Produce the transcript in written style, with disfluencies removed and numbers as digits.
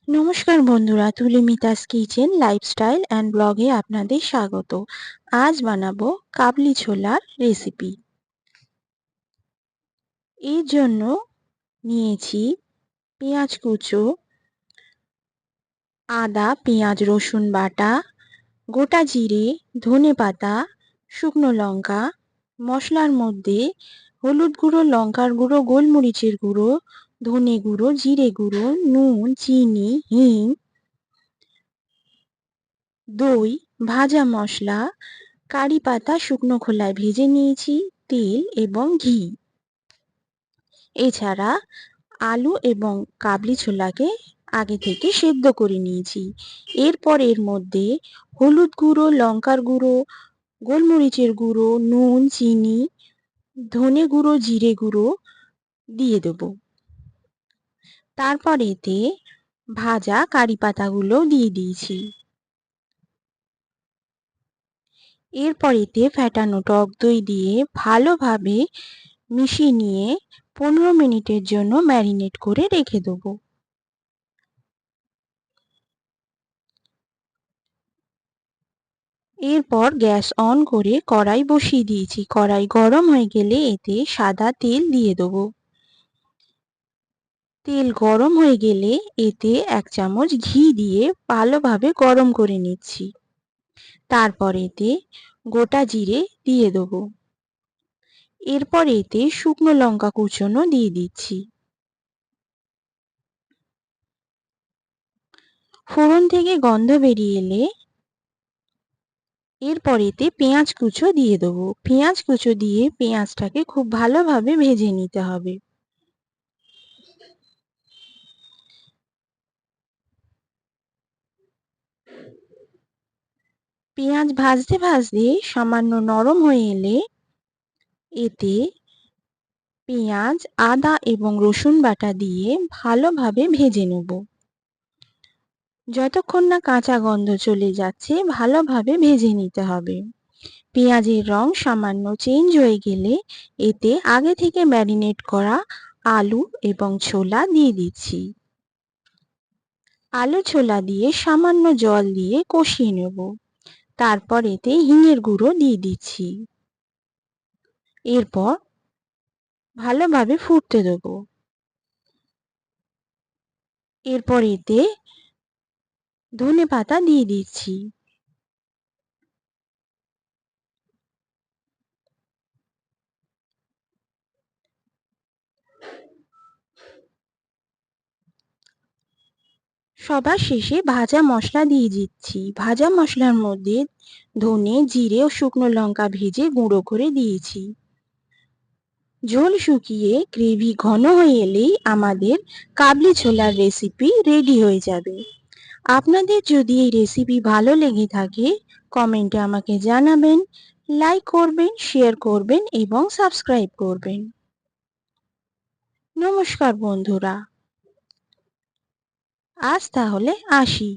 নমস্কার বন্ধুরা, তুলিমিতাস kitchen lifestyle and ব্লগে আপনাদের স্বাগত। আজ বানাবো কাবলি ছোলার রেসিপি। এর জন্য নিয়েছি পেঁয়াজ কুচো, আদা পেঁয়াজ রসুন বাটা, গোটা জিরে, ধনেপাতা, শুকনো লঙ্কা। মশলার মধ্যে হলুদ গুঁড়ো, লঙ্কার গুঁড়ো, গোলমরিচের গুঁড়ো, ধনে গুঁড়ো, জিরে গুঁড়ো, নুন, চিনি, হিং, দই, ভাজা মশলা, কারি পাতা শুকনো খোলায় ভেজে নিয়েছি, তেল এবং ঘি। এছাড়া আলু এবং কাবলি ছোলাকে আগে থেকে সেদ্ধ করে নিয়েছি। এরপর এর মধ্যে হলুদ গুঁড়ো, লঙ্কার গুঁড়ো, গোলমরিচের গুঁড়ো, নুন, চিনি, ধনে গুঁড়ো, জিরে গুঁড়ো দিয়ে দেবো। তারপর এতে ভাজা কারি পাতাগুলো দিয়ে দিয়েছি। এরপর এতে ফ্যাটানো টক দই দিয়ে ভালোভাবে মিশিয়ে নিয়ে 15 মিনিটের জন্য ম্যারিনেট করে রেখে দেবো। এরপর গ্যাস অন করে কড়াই বসিয়ে দিয়েছি। কড়াই গরম হয়ে গেলে এতে সাদা তেল দিয়ে দেবো। তেল গরম হয়ে গেলে এতে 1 চামচ ঘি দিয়ে ভালোভাবে গরম করে নিচ্ছি। তারপর এতে গোটা জিরে দিয়ে দেবো। এরপর এতে শুকনো লঙ্কা কুচোনো দিয়ে দিচ্ছি। ফোড়ন থেকে গন্ধ বেরিয়ে এলে এরপর এতে পেঁয়াজ কুচো দিয়ে দেবো। পেঁয়াজ কুচো দিয়ে পেঁয়াজটাকে খুব ভালোভাবে ভেজে নিতে হবে। পেঁয়াজ ভাজতে ভাজতে সামান্য নরম হয়ে এলে এতে পেঁয়াজ, আদা এবং রসুন বাটা দিয়ে ভালোভাবে ভেজে নেব। যতক্ষণ না কাঁচা গন্ধ চলে যাচ্ছে ভালোভাবে ভেজে নিতে হবে। পেঁয়াজের রং সামান্য চেঞ্জ হয়ে গেলে এতে আগে থেকে ম্যারিনেট করা আলু এবং ছোলা দিয়ে দিচ্ছি। আলু ছোলা দিয়ে সামান্য জল দিয়ে কষিয়ে নেব। তারপর এতে হিঙের গুঁড়ো দিয়ে দিচ্ছি। এরপর ভালোভাবে ফুটতে দেব। এরপর এতে ধনেপাতা দিয়ে দিচ্ছি। সবার শেষে ভাজা মশলা দিয়ে দিচ্ছি। ভাজা মশলার মধ্যে ধনে, জিরে ও শুকনো লঙ্কা ভেজে গুঁড়ো করে দিয়েছি। ঝোল শুকিয়ে গ্রেভি ঘন হয়ে এলেই আমাদের কাবলি ছোলার রেসিপি রেডি হয়ে যাবে। আপনাদের যদি এই রেসিপি ভালো লেগে থাকে কমেন্টে আমাকে জানাবেন, লাইক করবেন, শেয়ার করবেন এবং সাবস্ক্রাইব করবেন। নমস্কার বন্ধুরা, আজ তাহলে আসি।